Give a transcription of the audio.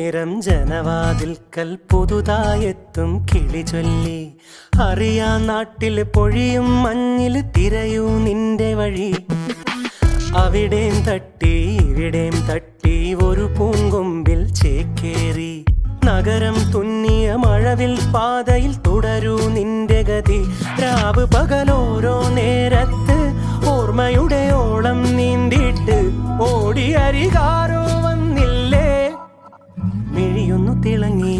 നേരം ജനവാതിൽക്കൽ പുതുതായെത്തും കിളി ചൊല്ലി. അറിയാ നാട്ടിൽ പൊഴിയും മഞ്ഞിൽ തിരയൂ നിന്റെ വഴി. അവിടേം തട്ടി ഇവിടേം തട്ടി ഒരു പൂങ്കൊമ്പിൽ ചേക്കേറി. നഗരം തുന്നിയ മഴവിൽ പാതയിൽ തുടരൂ നിന്റെ ഗതി. രാവ് പകലോരോ നേരത്ത് ഓർമ്മയുടെ ഓളം നീന്തിയിട്ട് ഓടി അരികാരോ വന്നില്ലേ. മിഴിയൊന്നു തിളങ്ങി